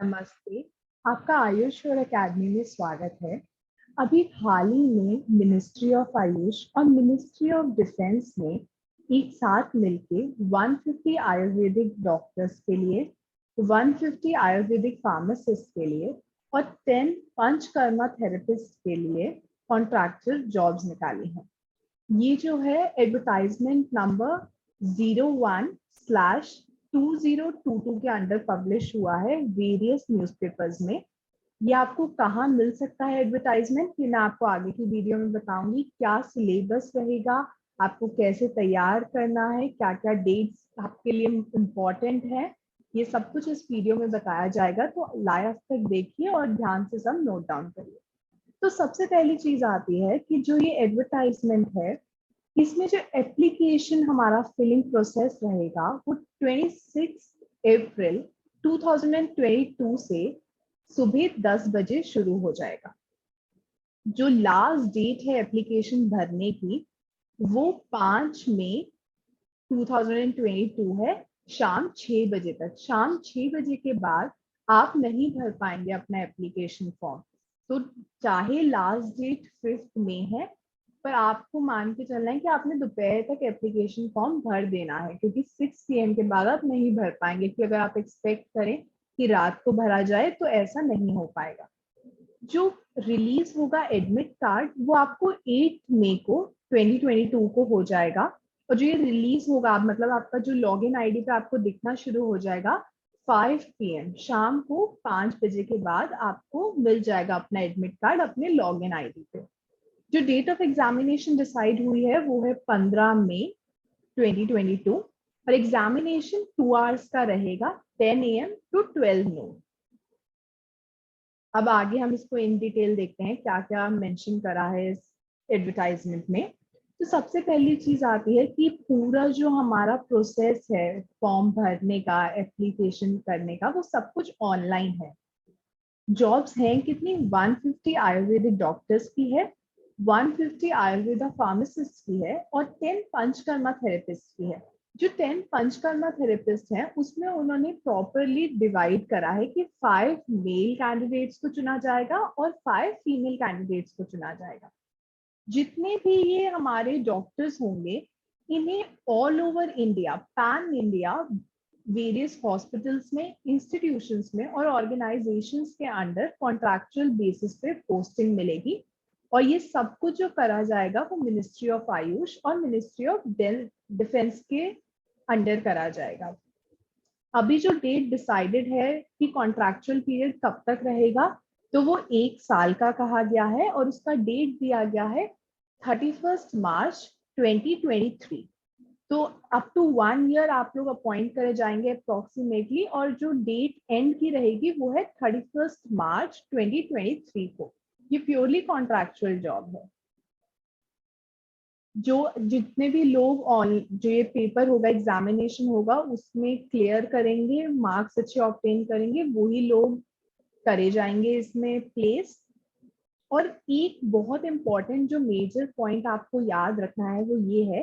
नमस्ते, आपका आयुष और अकेडमी में स्वागत है। अभी हाल ही में मिनिस्ट्री ऑफ आयुष और मिनिस्ट्री ऑफ डिफेंस ने एक साथ मिलके 150 आयुर्वेदिक डॉक्टर्स के लिए, 150 आयुर्वेदिक फार्मासिस्ट के लिए और 10 पंचकर्मा थेरेपिस्ट के लिए कॉन्ट्रैक्चुअल जॉब्स निकाली हैं। ये जो है एडवर्टाइजमेंट नंबर 01/2022 के अंडर पब्लिश हुआ है वेरियस न्यूज़पेपर्स में। ये आपको कहाँ मिल सकता है एडवर्टाइजमेंट, ये मैं आपको आगे की वीडियो में बताऊंगी। क्या सिलेबस रहेगा, आपको कैसे तैयार करना है, क्या क्या डेट्स आपके लिए इम्पोर्टेंट है, ये सब कुछ इस वीडियो में बताया जाएगा। तो लास्ट तक देखिए और ध्यान से सब नोट डाउन करिए। तो सबसे पहली चीज आती है कि जो ये एडवर्टाइजमेंट है, इसमें जो एप्लीकेशन हमारा फिलिंग प्रोसेस रहेगा वो 26 अप्रैल 2022 से सुबह 10 बजे शुरू हो जाएगा। जो लास्ट डेट है एप्लीकेशन भरने की वो 5 मई 2022 है, शाम 6 बजे तक। शाम 6 बजे के बाद आप नहीं भर पाएंगे अपना एप्लीकेशन फॉर्म। तो चाहे लास्ट डेट 5 मई है, पर आपको मान के चलना है कि आपने दोपहर तक एप्लीकेशन फॉर्म भर देना है, क्योंकि 6 PM के बाद आप नहीं भर पाएंगे। कि अगर आप एक्सपेक्ट करें कि रात को भरा जाए तो ऐसा नहीं हो पाएगा। जो रिलीज होगा एडमिट कार्ड वो आपको 8 मई को 2022 को हो जाएगा। और जो ये रिलीज होगा, मतलब आपका जो लॉगिन आईडी पे आपको दिखना शुरू हो जाएगा 5 PM, शाम को 5 बजे के बाद आपको मिल जाएगा अपना एडमिट कार्ड अपने लॉगिन आईडी पे। जो डेट ऑफ एग्जामिनेशन डिसाइड हुई है वो है 15 मई 2022 और एग्जामिनेशन 2 आवर्स का रहेगा, 10 AM to 12 noon। अब आगे हम इसको इन डिटेल देखते हैं क्या क्या मेंशन करा है इस एडवर्टाइजमेंट में। तो सबसे पहली चीज आती है कि पूरा जो हमारा प्रोसेस है फॉर्म भरने का, एप्लीकेशन करने का, वो सब कुछ ऑनलाइन है। जॉब्स हैं कितनी, 150 आयुर्वेदिक डॉक्टर्स की है, 150 आयुर्वेदा फार्मासिस्ट की है और 10 पंचकर्मा थेरेपिस्ट की है। जो 10 पंचकर्मा थेरेपिस्ट हैं उसमें उन्होंने प्रॉपरली डिवाइड करा है कि 5 मेल कैंडिडेट्स को चुना जाएगा और 5 फीमेल कैंडिडेट्स को चुना जाएगा। जितने भी ये हमारे डॉक्टर्स होंगे इन्हें all over India, pan India, various hospitals में, इंस्टीट्यूशंस में और ऑर्गेनाइजेशंस के अंडर कॉन्ट्रैक्चुअल बेसिस पे पोस्टिंग मिलेगी। और ये सब कुछ जो करा जाएगा वो मिनिस्ट्री ऑफ आयुष और मिनिस्ट्री ऑफ डिफेंस के अंडर करा जाएगा। अभी जो डेट डिसाइडेड है कि कॉन्ट्रैक्चुअल पीरियड कब तक रहेगा, तो वो 1 साल का कहा गया है और उसका डेट दिया गया है 31 मार्च 2023। तो अप टू 1 ईयर आप लोग अपॉइंट करे जाएंगे अप्रोक्सीमेटली, और जो डेट एंड की रहेगी वो है 31 मार्च 2023 को। ये प्योरली कॉन्ट्रैक्चुअल जॉब है। जो जितने भी लोग ऑन जो ये पेपर होगा, एग्जामिनेशन होगा, उसमें क्लियर करेंगे, मार्क्स अच्छे ऑब्टेन करेंगे, वही लोग करे जाएंगे इसमें प्लेस। और एक बहुत इंपॉर्टेंट जो मेजर पॉइंट आपको याद रखना है वो ये है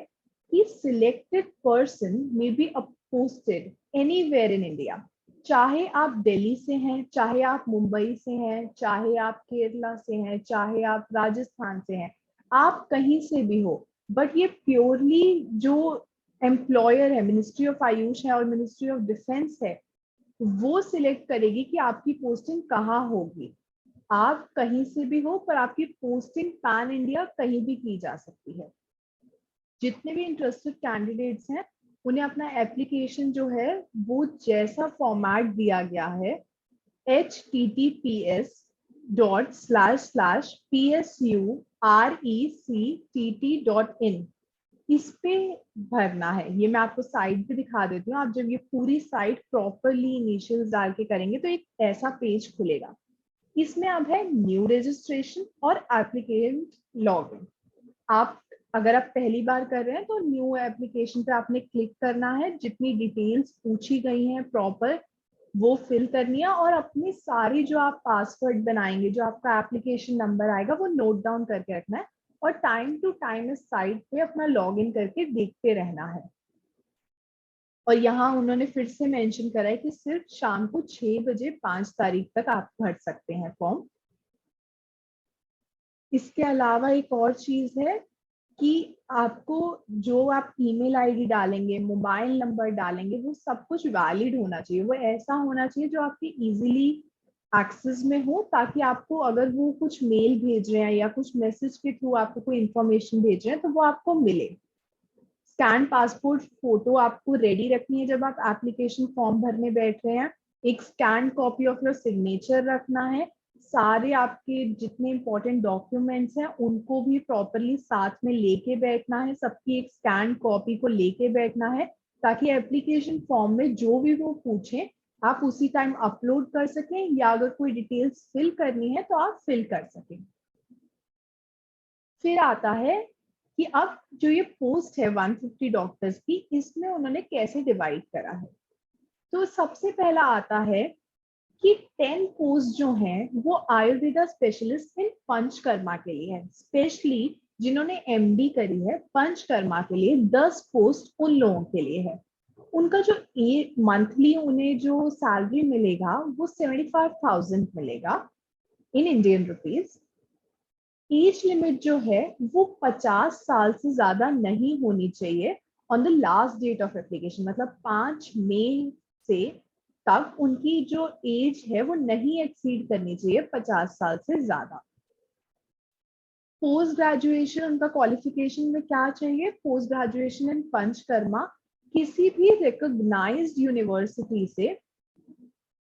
कि selected person may be posted anywhere in India. चाहे आप दिल्ली से हैं, चाहे आप मुंबई से हैं, चाहे आप केरला से हैं, चाहे आप राजस्थान से हैं, आप कहीं से भी हो, बट ये प्योरली जो एम्प्लॉयर है, मिनिस्ट्री ऑफ आयुष है और मिनिस्ट्री ऑफ डिफेंस है, वो सिलेक्ट करेगी कि आपकी पोस्टिंग कहाँ होगी। आप कहीं से भी हो, पर आपकी पोस्टिंग पैन इंडिया कहीं भी की जा सकती है। जितने भी इंटरेस्टेड कैंडिडेट्स हैं उन्हें अपना एप्लीकेशन जो है वो जैसा फॉर्मेट दिया गया है https://psurect.in इस पे भरना है। ये मैं आपको साइट पे दिखा देती हूँ। आप जब ये पूरी साइट प्रॉपरली इनिशियल्स डाल के करेंगे तो एक ऐसा पेज खुलेगा। इसमें अब है न्यू रजिस्ट्रेशन और एप्लीकेंट लॉगिन। आप अगर आप पहली बार कर रहे हैं तो न्यू एप्लीकेशन पे आपने क्लिक करना है, जितनी डिटेल्स पूछी गई हैं प्रॉपर वो फिल करनी है और अपनी सारी जो आप पासवर्ड बनाएंगे, जो आपका एप्लीकेशन नंबर आएगा वो नोट डाउन करके रखना है और टाइम टू टाइम इस साइट पे अपना लॉगिन करके देखते रहना है। और यहाँ उन्होंने फिर से मेंशन करा है कि सिर्फ शाम को 6 बजे 5 तारीख तक आप भर सकते हैं फॉर्म। इसके अलावा एक और चीज है कि आपको जो आप ईमेल आईडी डालेंगे, मोबाइल नंबर डालेंगे, वो सब कुछ वैलिड होना चाहिए। वो ऐसा होना चाहिए जो आपके इजीली एक्सेस में हो, ताकि आपको अगर वो कुछ मेल भेज रहे हैं या कुछ मैसेज के थ्रू आपको कोई इंफॉर्मेशन भेज रहे हैं तो वो आपको मिले। स्कैन पासपोर्ट फोटो आपको रेडी रखनी है जब आप एप्लीकेशन फॉर्म भरने बैठ रहे हैं। एक scan copy of your signature रखना है। सारे आपके जितने इंपॉर्टेंट डॉक्यूमेंट्स हैं उनको भी प्रॉपरली साथ में लेके बैठना है, सबकी एक स्कैन कॉपी को लेके बैठना है, ताकि एप्लीकेशन फॉर्म में जो भी वो पूछें आप उसी टाइम अपलोड कर सकें, या अगर कोई डिटेल्स फिल करनी है तो आप फिल कर सकें। फिर आता है कि अब जो ये पोस्ट है 150 डॉक्टर्स की, इसमें उन्होंने कैसे डिवाइड करा है। तो सबसे पहला आता है कि 10 पोस्ट जो हैं वो आयुर्वेदा स्पेशलिस्ट इन पंचकर्मा के लिए है। स्पेशली जिन्होंने एमडी करी है पंचकर्मा के लिए 10 पोस्ट उन लोगों के लिए है। उनका जो मंथली उन्हें जो सैलरी मिलेगा वो 75,000 मिलेगा in Indian rupees. Age limit जो है वो 50 साल से ज्यादा नहीं होनी चाहिए on the last date of application, मतलब 5 मई से तक उनकी जो एज है वो नहीं एक्सीड करनी चाहिए 50 साल से ज्यादा। पोस्ट ग्रेजुएशन उनका क्वालिफिकेशन में क्या चाहिए, पोस्ट ग्रेजुएशन इन पंचकर्मा किसी भी रिकॉग्नाइज्ड यूनिवर्सिटी से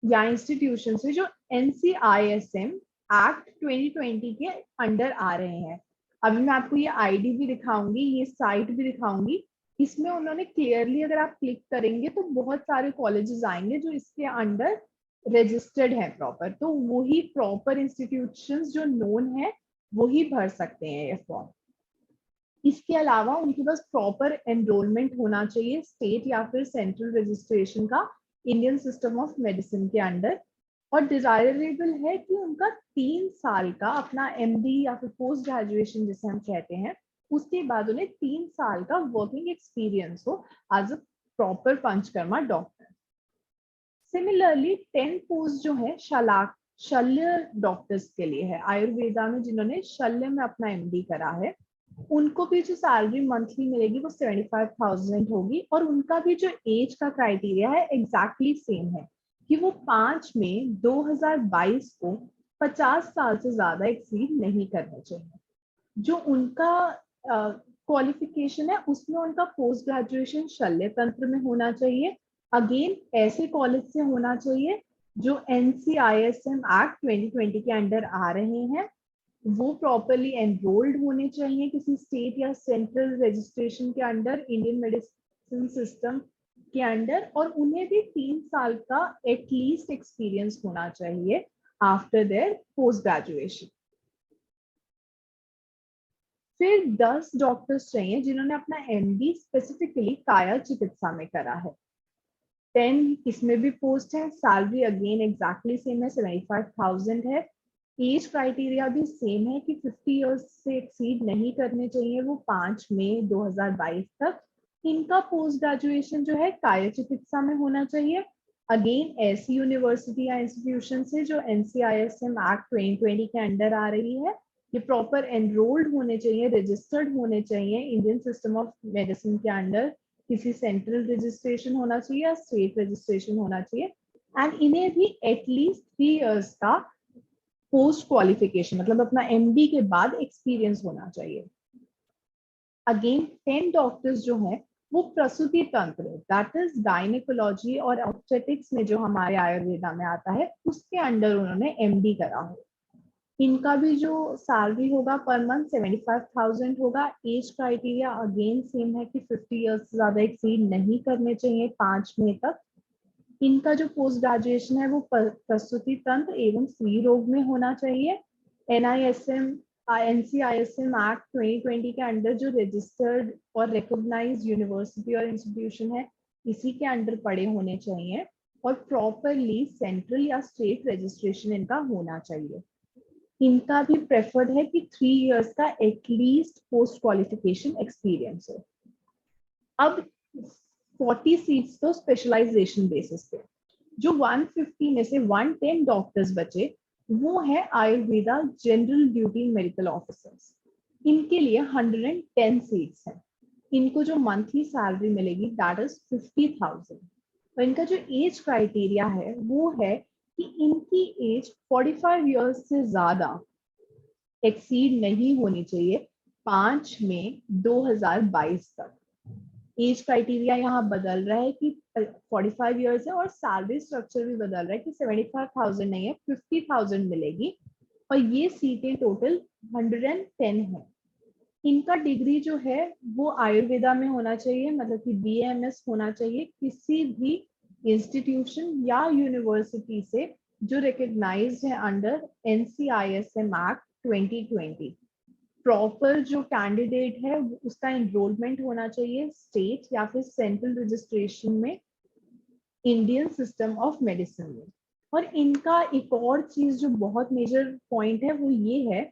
या इंस्टीट्यूशन से जो NCISM एक्ट 2020 के अंडर आ रहे हैं। अभी मैं आपको ये आईडी भी दिखाऊंगी, ये साइट भी दिखाऊंगी। इसमें उन्होंने क्लियरली, अगर आप क्लिक करेंगे तो बहुत सारे कॉलेजेस आएंगे जो इसके अंडर रजिस्टर्ड है प्रॉपर। तो वही प्रॉपर इंस्टीट्यूशंस जो नोन है वही भर सकते हैं ये फॉर्म। इसके अलावा उनके पास प्रॉपर एनरोलमेंट होना चाहिए स्टेट या फिर सेंट्रल रजिस्ट्रेशन का इंडियन सिस्टम ऑफ मेडिसिन के अंडर। और डिजायरेबल है कि उनका 3 साल का अपना MD या फिर पोस्ट ग्रेजुएशन जिसे हम कहते हैं, उसके बाद उन्हें 3 साल का वर्किंग एक्सपीरियंस हो as a proper Panchakarma doctor. Similarly 10 post जो है शल्य डॉक्टर्स के लिए है, आयुर्वेदा में जिन्होंने शल्य में अपना MD करा है, उनको भी जो सैलरी मंथली मिलेगी वो 75,000 होगी। और उनका भी जो एज का क्राइटेरिया है एग्जैक्टली सेम है कि वो 5 मई 2022 को 50 साल से ज्यादा एक्सीड नहीं करने चाहिए। जो उनका क्वालिफिकेशन है उसमें उनका पोस्ट ग्रेजुएशन शल्य तंत्र में होना चाहिए। अगेन ऐसे कॉलेज से होना चाहिए जो NCISM एक्ट 2020 के अंडर आ रहे हैं। वो प्रॉपरली एनरोल्ड होने चाहिए किसी स्टेट या सेंट्रल रजिस्ट्रेशन के अंडर इंडियन मेडिसिन सिस्टम के अंडर, और उन्हें भी 3 साल का एटलीस्ट एक्सपीरियंस होना चाहिए आफ्टर देयर पोस्ट ग्रेजुएशन। फिर 10 डॉक्टर्स चाहिए जिन्होंने अपना MD स्पेसिफिकली काया चिकित्सा में करा है। 10 इसमें भी पोस्ट है, सैलरी अगेन एग्जैक्टली सेम है, 75,000 है। एज क्राइटेरिया भी सेम है कि 50 इयर्स से एक्सीड नहीं करने चाहिए वो 5 मई 2022 तक। इनका पोस्ट ग्रेजुएशन जो है काया चिकित्सा में होना चाहिए। अगेन ऐसी यूनिवर्सिटी या इंस्टीट्यूशन से जो NCISM एक्ट 2020 के अंडर आ रही है। ये प्रॉपर एनरोल्ड होने चाहिए, रजिस्टर्ड होने चाहिए इंडियन सिस्टम ऑफ मेडिसिन के अंडर, किसी सेंट्रल रजिस्ट्रेशन होना चाहिए या स्टेट रजिस्ट्रेशन होना चाहिए। एंड इन्हें भी एटलीस्ट 3 इयर्स का पोस्ट क्वालिफिकेशन, मतलब अपना MD के बाद एक्सपीरियंस होना चाहिए। अगेन 10 डॉक्टर्स जो हैं वो प्रसूति तंत्र, दैट इज गायनेकोलॉजी और ऑब्स्टेटिक्स में जो हमारे आयुर्वेदा में आता है उसके अंडर उन्होंने MD करा हो। इनका भी जो सैलरी होगा पर मंथ 75,000 होगा। एज क्राइटेरिया अगेन सेम है कि 50 इयर्स से ज्यादा एक्सीड नहीं करने चाहिए 5 मई तक। इनका जो पोस्ट ग्रेजुएशन है वो प्रसूति तंत्र एवं स्त्री रोग में होना चाहिए। NCISM एक्ट 2020 के अंडर जो रजिस्टर्ड और रिकॉग्नाइज्ड यूनिवर्सिटी और इंस्टीट्यूशन है इसी के अंडर पड़े होने चाहिए, और प्रॉपरली सेंट्रल या स्टेट रजिस्ट्रेशन इनका होना चाहिए। इनका भी प्रेफर्ड है कि 3 इयर्स का एटलीस्ट पोस्ट क्वालिफिकेशन एक्सपीरियंस हो। अब 40 सीट्स तो स्पेशलाइजेशन बेसिस पे। जो 150 में से 110 डॉक्टर्स बचे वो है Ayurveda general duty medical officers. इनके लिए 110 सीट्स हैं। इनको जो मंथली सैलरी मिलेगी दैट इज 50,000। और इनका जो एज क्राइटेरिया है वो है कि इनकी एज 45 इयर्स से ज्यादा एक्सीड नहीं होनी चाहिए 5 मई 2022 तक। एज क्राइटेरिया यहाँ बदल रहा है कि 45 इयर्स है और सैलरी स्ट्रक्चर भी बदल रहा है कि 75,000 नहीं है 50,000 मिलेगी। और ये सीटें टोटल 110 है। इनका डिग्री जो है वो आयुर्वेदा में होना चाहिए, मतलब कि BAMS होना चाहिए किसी भी इंस्टीट्यूशन या यूनिवर्सिटी से जो रिकग्नाइज्ड है अंडर NCISM एक्ट 2020। प्रॉपर जो कैंडिडेट है उसका एनरोलमेंट होना चाहिए स्टेट या फिर सेंट्रल रजिस्ट्रेशन में इंडियन सिस्टम ऑफ मेडिसिन में। और इनका एक और चीज जो बहुत मेजर पॉइंट है वो ये है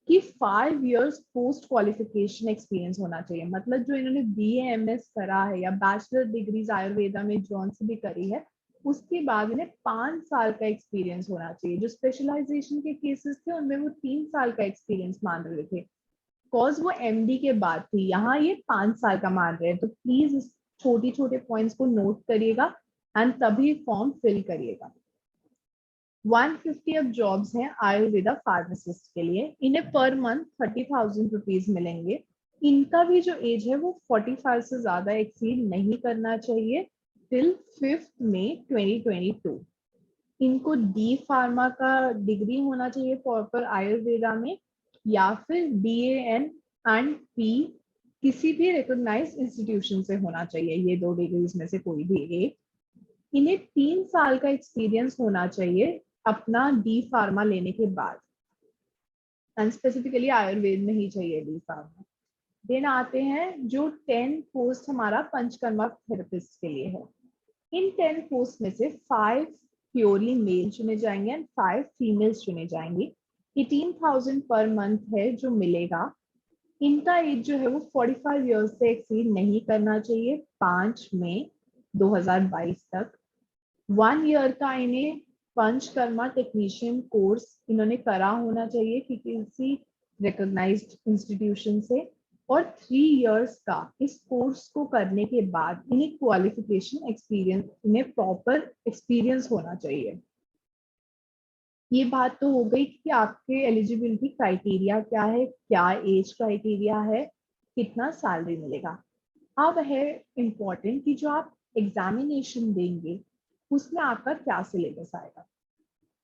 कि 5 इयर्स पोस्ट क्वालिफिकेशन एक्सपीरियंस होना चाहिए। मतलब जो इन्होंने BAMS करा है या बैचलर डिग्रीज आयुर्वेदा में जॉन से भी करी है उसके बाद इन्हें 5 साल का एक्सपीरियंस होना चाहिए। जो स्पेशलाइजेशन के केसेस थे उनमें वो 3 साल का एक्सपीरियंस मान रहे थे कॉज वो MD के बाद थी। यहाँ ये 5 साल का मान रहे हैं। तो प्लीज इस छोटे छोटे पॉइंट्स को नोट करिएगा एंड तभी फॉर्म फिल करिएगा। 150 अब जॉब्स हैं आयुर्वेदा फार्मासिस्ट के लिए। इन्हें पर मंथ 30,000 रुपीज मिलेंगे। इनका भी जो एज है वो 45 से ज्यादा एक्सीड नहीं करना चाहिए टिल 5 मई 2022। इनको डी फार्मा का डिग्री होना चाहिए प्रॉपर आयुर्वेदा में या फिर BAN एंड P किसी भी रिकॉग्नाइज्ड इंस्टीट्यूशन से होना चाहिए। ये 2 डिग्रीज में से कोई भी एक। इन्हें 3 साल का एक्सपीरियंस होना चाहिए अपना डी फार्मा लेने के बाद एंड स्पेसिफिकली आयुर्वेद में ही चाहिए डी फार्मा। देन आते हैं जो 10 पोस्ट हमारा पंचकर्मा थेरेपिस्ट के लिए है। इन 10 पोस्ट में से 5 प्योरली मेल चुने जाएंगे एंड 5 फीमेल्स चुने जाएंगी। 18,000 पर मंथ है जो मिलेगा। इनका एज जो है वो 45 इयर्स से एक्सीड नहीं करना चाहिए 5 मई 2022 तक। 1 ईयर का इन्हें पंचकर्मा टेक्नीशियन कोर्स इन्होंने करा होना चाहिए कि किसी रिकॉग्नाइज्ड इंस्टीट्यूशन से। और 3 इयर्स का इस कोर्स को करने के बाद इन्हें क्वालिफिकेशन एक्सपीरियंस इन्हें प्रॉपर एक्सपीरियंस होना चाहिए। ये बात तो हो गई कि आपके एलिजिबिलिटी क्राइटेरिया क्या है, क्या एज क्राइटेरिया है, कितना सैलरी मिलेगा। अब है इम्पोर्टेंट कि जो आप एग्जामिनेशन देंगे उसमें आपका क्या सिलेबस आएगा।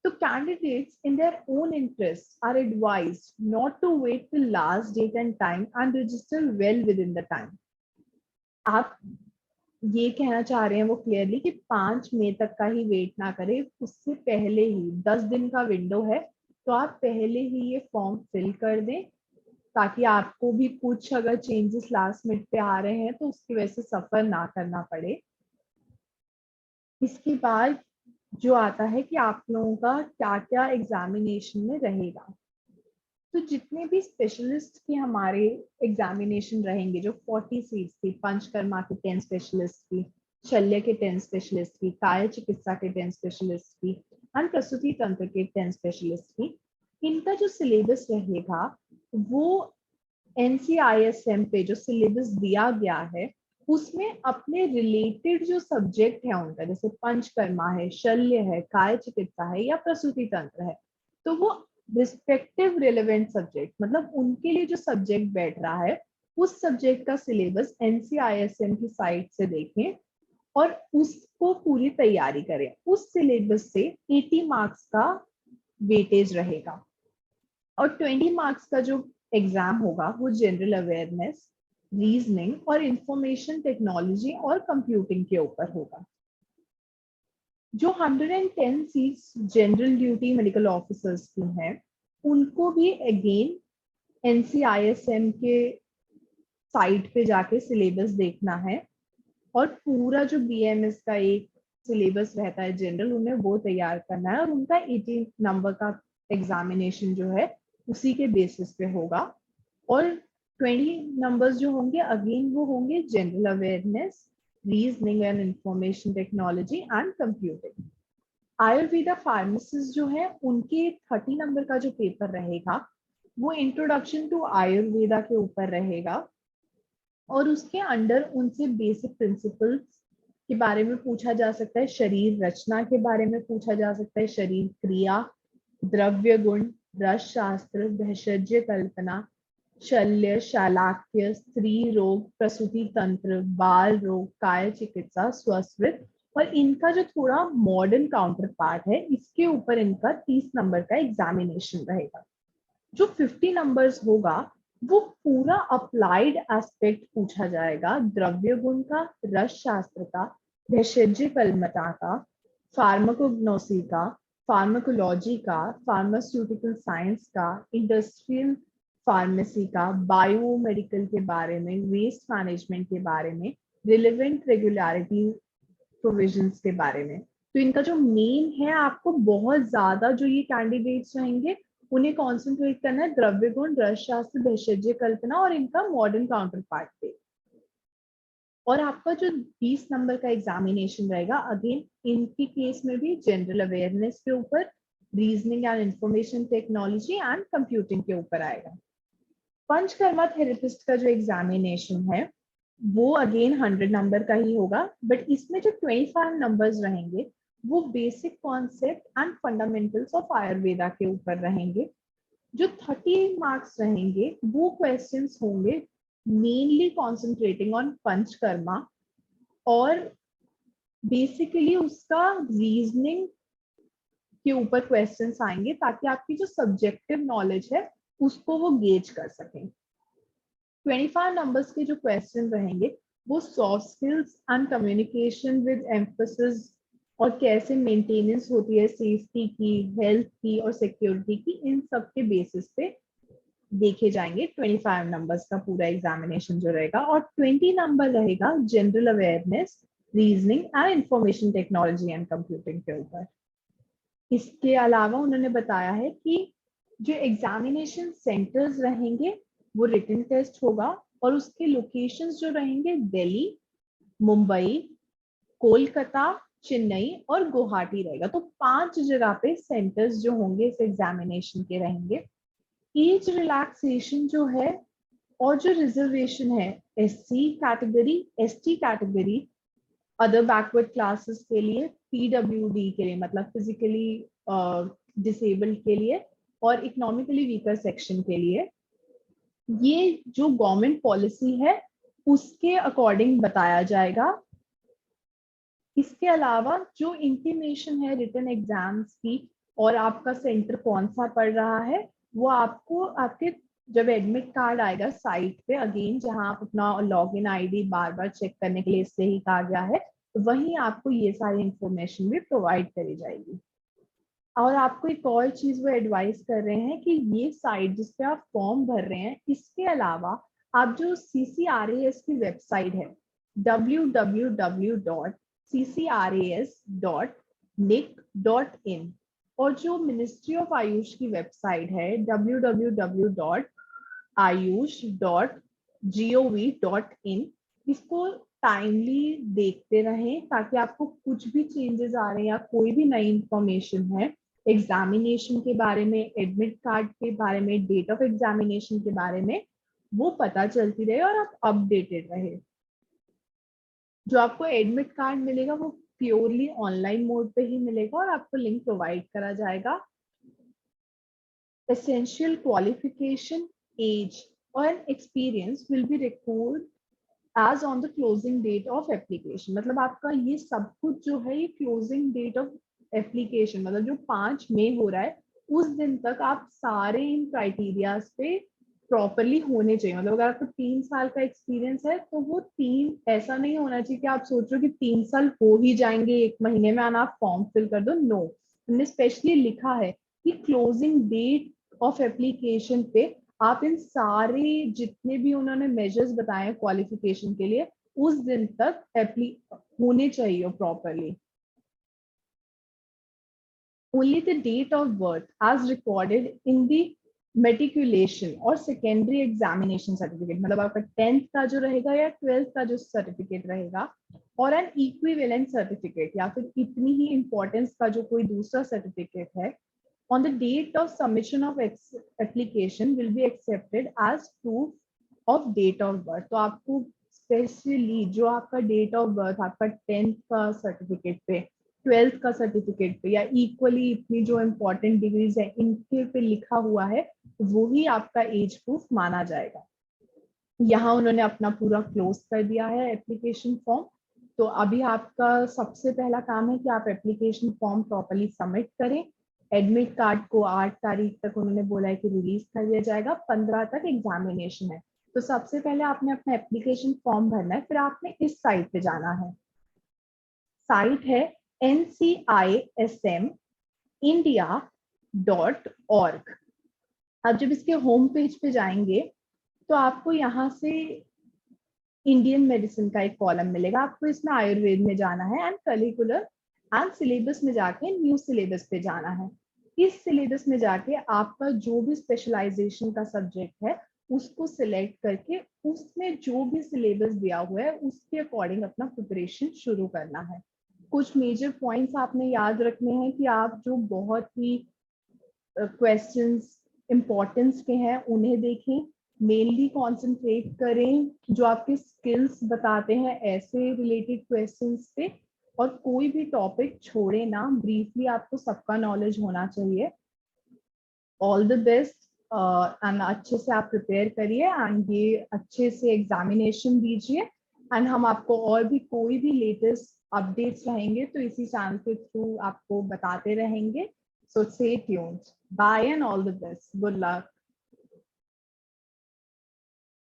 तो candidates in their own interests are advised not to wait till last date and time and register well within the time। आप ये कहना चाह रहे हैं वो क्लियरली कि 5 मई तक का ही वेट ना करें, उससे पहले ही 10 दिन का विंडो है तो आप पहले ही ये फॉर्म फिल कर दें ताकि आपको भी कुछ अगर चेंजेस लास्ट मिनट पे आ रहे हैं तो उसकी वजह से सफर ना करना पड़े। इसके बाद जो आता है कि आप लोगों का क्या क्या एग्जामिनेशन में रहेगा। तो जितने भी स्पेशलिस्ट के हमारे एग्जामिनेशन रहेंगे, जो 40 सीट्स थी, पंचकर्मा के 10 स्पेशलिस्ट की, शल्य के 10 स्पेशलिस्ट की, काय चिकित्सा के 10 स्पेशलिस्ट की, और प्रसूति तंत्र के 10 स्पेशलिस्ट की, इनका जो सिलेबस रहेगा वो NCISM पे जो सिलेबस दिया गया है उसमें अपने रिलेटेड जो सब्जेक्ट है उनका, जैसे पंचकर्मा है, शल्य है, काय चिकित्सा है या प्रसूति तंत्र है, तो वो रिस्पेक्टिव रिलेवेंट सब्जेक्ट मतलब उनके लिए जो सब्जेक्ट बैठ रहा है उस सब्जेक्ट का सिलेबस NCISM की साइट से देखें और उसको पूरी तैयारी करें। उस सिलेबस से 80 मार्क्स का वेटेज रहेगा और 20 मार्क्स का जो एग्जाम होगा वो जनरल अवेयरनेस, रीजनिंग और इंफॉर्मेशन टेक्नोलॉजी और कंप्यूटिंग के ऊपर होगा। जो 110 seats general duty medical officers की हैं उनको भी अगेन NCISM के साइट पे जाके सिलेबस देखना है और पूरा जो BAMS का एक सिलेबस रहता है जनरल, उन्हें वो तैयार करना है और उनका 80 नंबर का एग्जामिनेशन जो है उसी के बेसिस पे होगा। और 20 नंबर्स जो होंगे अगेन वो होंगे general awareness, reasoning and information technology and computing. Ayurveda pharmacist जो है उनके 30 नंबर का जो पेपर रहेगा वो इंट्रोडक्शन टू आयुर्वेदा के ऊपर रहेगा और उसके अंडर उनसे बेसिक प्रिंसिपल्स के बारे में पूछा जा सकता है, शरीर रचना के बारे में पूछा जा सकता है, शरीर क्रिया, द्रव्य गुण, रस शास्त्र, भेषज कल्पना, शल्य, शालाक्य, स्त्री रोग, प्रसूति तंत्र, बाल रोग, काय चिकित्सा, स्वस्वृत और इनका जो थोड़ा मॉडर्न काउंटर पार्ट है इसके ऊपर इनका 30 नंबर का एग्जामिनेशन रहेगा। जो 50 नंबर्स होगा वो पूरा अप्लाइड एस्पेक्ट पूछा जाएगा, द्रव्य गुण का, रस शास्त्र का, भेषज कल्पना का, फार्माकोग्नोसी का, फार्माकोलॉजी का, फार्मास्यूटिकल साइंस का, इंडस्ट्रियल फार्मेसी का, बायोमेडिकल के बारे में, वेस्ट मैनेजमेंट के बारे में, रिलेवेंट रेगुलरिटी प्रोविजंस के बारे में। तो इनका जो मेन है, आपको बहुत ज्यादा जो ये कैंडिडेट्स रहेंगे उन्हें कॉन्सेंट्रेट करना है द्रव्य गुण, रस शास्त्र, भेषज कल्पना और इनका मॉडर्न काउंटर पार्ट पे। और आपका जो 20 नंबर का एग्जामिनेशन रहेगा, अगेन इनके केस में भी जनरल अवेयरनेस के ऊपर, reasoning and information technology and computing के ऊपर आएगा। पंचकर्मा थेरेपिस्ट का जो एग्जामिनेशन है वो अगेन 100 नंबर का ही होगा, बट इसमें जो 25 नंबर्स रहेंगे वो basic concept and fundamentals of Ayurveda के ऊपर रहेंगे। जो 30 मार्क्स रहेंगे वो क्वेश्चंस होंगे मेनली कॉन्सेंट्रेटिंग ऑन पंचकर्मा और बेसिकली उसका रीजनिंग के ऊपर क्वेश्चंस आएंगे ताकि आपकी जो सब्जेक्टिव नॉलेज है उसको वो गेज कर सकें। 25 नंबर्स के जो क्वेश्चन रहेंगे वो soft skills and communication with emphasis और कैसे मेंटेनेंस होती है सेफ्टी की, हेल्थ की और सिक्योरिटी की, इन सब के बेसिस पे देखे जाएंगे 25 नंबर्स का पूरा एग्जामिनेशन जो रहेगा। और 20 नंबर रहेगा general awareness, reasoning and information technology and computing के ऊपर। इसके अलावा उन्होंने बताया है कि जो एग्जामिनेशन सेंटर्स रहेंगे वो रिटन टेस्ट होगा और उसके लोकेशंस जो रहेंगे दिल्ली, मुंबई, कोलकाता, चेन्नई और गुवाहाटी रहेगा। तो 5 जगह पे सेंटर्स जो होंगे इस एग्जामिनेशन के रहेंगे। एज रिलैक्सेशन जो है और जो रिजर्वेशन है SC category, ST category, other backward classes के लिए, पीडब्ल्यूडी के लिए मतलब फिजिकली डिसेबल्ड के लिए और इकोनॉमिकली वीकर सेक्शन के लिए, ये जो गवर्नमेंट पॉलिसी है उसके अकॉर्डिंग बताया जाएगा। इसके अलावा जो इंटीमेशन है रिटन एग्जाम्स की और आपका सेंटर कौन सा पड़ रहा है वो आपको आपके जब एडमिट कार्ड आएगा साइट पे, अगेन जहां आप अपना लॉगिन आईडी बार बार चेक करने के लिए इससे ही कहा गया है, वहीं आपको ये सारी इंफॉर्मेशन भी प्रोवाइड करी जाएगी। और आपको एक और चीज वो एडवाइस कर रहे हैं कि ये साइट जिसपे आप फॉर्म भर रहे हैं, इसके अलावा आप जो CCRAS की वेबसाइट है www.ccras.nic.in और जो मिनिस्ट्री ऑफ आयुष की वेबसाइट है www.ayush.gov.in, इसको टाइमली देखते रहें ताकि आपको कुछ भी चेंजेस आ रहे हैं या कोई भी नई इंफॉर्मेशन है एग्जामिनेशन के बारे में, एडमिट कार्ड के बारे में, डेट ऑफ एग्जामिनेशन के बारे में, वो पता चलती रहे और आप अपडेटेड रहे। जो आपको एडमिट कार्ड मिलेगा वो प्योरली ऑनलाइन मोड पे ही मिलेगा और आपको लिंक प्रोवाइड करा जाएगा। एसेंशियल क्वालिफिकेशन, एज और experience will be record as on the closing date of application. मतलब आपका ये सब कुछ जो है ये क्लोजिंग डेट ऑफ एप्लीकेशन मतलब जो 5 मई हो रहा है उस दिन तक आप सारे इन क्राइटेरियाज पे प्रॉपरली होने चाहिए। मतलब अगर आपको 3 साल का एक्सपीरियंस है तो वो 3 ऐसा नहीं होना चाहिए कि आप सोचो कि 3 साल हो ही जाएंगे 1 महीने में आना आप फॉर्म फिल कर दो। नो, उन्होंने स्पेशली लिखा है कि क्लोजिंग डेट ऑफ एप्लीकेशन पे आप इन सारे जितने भी उन्होंने मेजर्स बताए क्वालिफिकेशन के लिए उस दिन तक होने चाहिए properly. Only the date of birth as recorded in the matriculation और सेकेंडरी एग्जामिनेशन सर्टिफिकेट, मतलब आपका 10th का जो रहेगा या 12th का जो सर्टिफिकेट रहेगा, और एन इक्विवेलेंट सर्टिफिकेट या फिर इतनी ही इंपॉर्टेंस का जो कोई दूसरा सर्टिफिकेट है, on the date of submission of application will be accepted as proof of date of birth। तो आपको स्पेशली जो आपका डेट ऑफ बर्थ आपका 10th का सर्टिफिकेट पे, 12th का सर्टिफिकेट पे, या इक्वली इतनी जो इम्पोर्टेंट डिग्रीज है इनके पे लिखा हुआ है, वो ही आपका एज प्रूफ माना जाएगा। यहाँ उन्होंने अपना पूरा क्लोज कर दिया है एप्लीकेशन फॉर्म। तो अभी आपका सबसे पहला काम है कि आप एप्लीकेशन फॉर्म प्रॉपर्ली सबमिट करें। एडमिट कार्ड को 8 तारीख तक उन्होंने बोला है कि रिलीज कर दिया जाएगा, 15 तक एग्जामिनेशन है। तो सबसे पहले आपने अपना एप्लीकेशन फॉर्म भरना है, फिर आपने इस साइट पे जाना है। साइट है ncismindia.org। अब जब इसके होम पेज पे जाएंगे तो आपको यहाँ से इंडियन मेडिसिन का एक कॉलम मिलेगा, आपको इसमें आयुर्वेद में जाना है एंड करिकुलर एंड सिलेबस में जाके न्यू सिलेबस पे जाना है। इस सिलेबस में जाके आपका जो भी स्पेशलाइजेशन का सब्जेक्ट है उसको सिलेक्ट करके उसमें जो भी सिलेबस दिया हुआ है उसके अकॉर्डिंग अपना प्रिपरेशन शुरू करना है। कुछ मेजर पॉइंट्स आपने याद रखने हैं कि आप जो बहुत ही क्वेश्चंस इम्पोर्टेंस के हैं उन्हें देखें, मेनली कंसंट्रेट करें जो आपके स्किल्स बताते हैं ऐसे रिलेटेड क्वेश्चंस पे, और कोई भी टॉपिक छोड़े ना, ब्रीफली आपको सबका नॉलेज होना चाहिए। ऑल द बेस्ट एंड अच्छे से आप प्रिपेयर करिए एंड ये अच्छे से एग्जामिनेशन दीजिए, एंड हम आपको और भी कोई भी लेटेस्ट अपडेट्स रहेंगे तो इसी चैनल के थ्रू आपको बताते रहेंगे। So stay tuned, bye and all the best, good luck.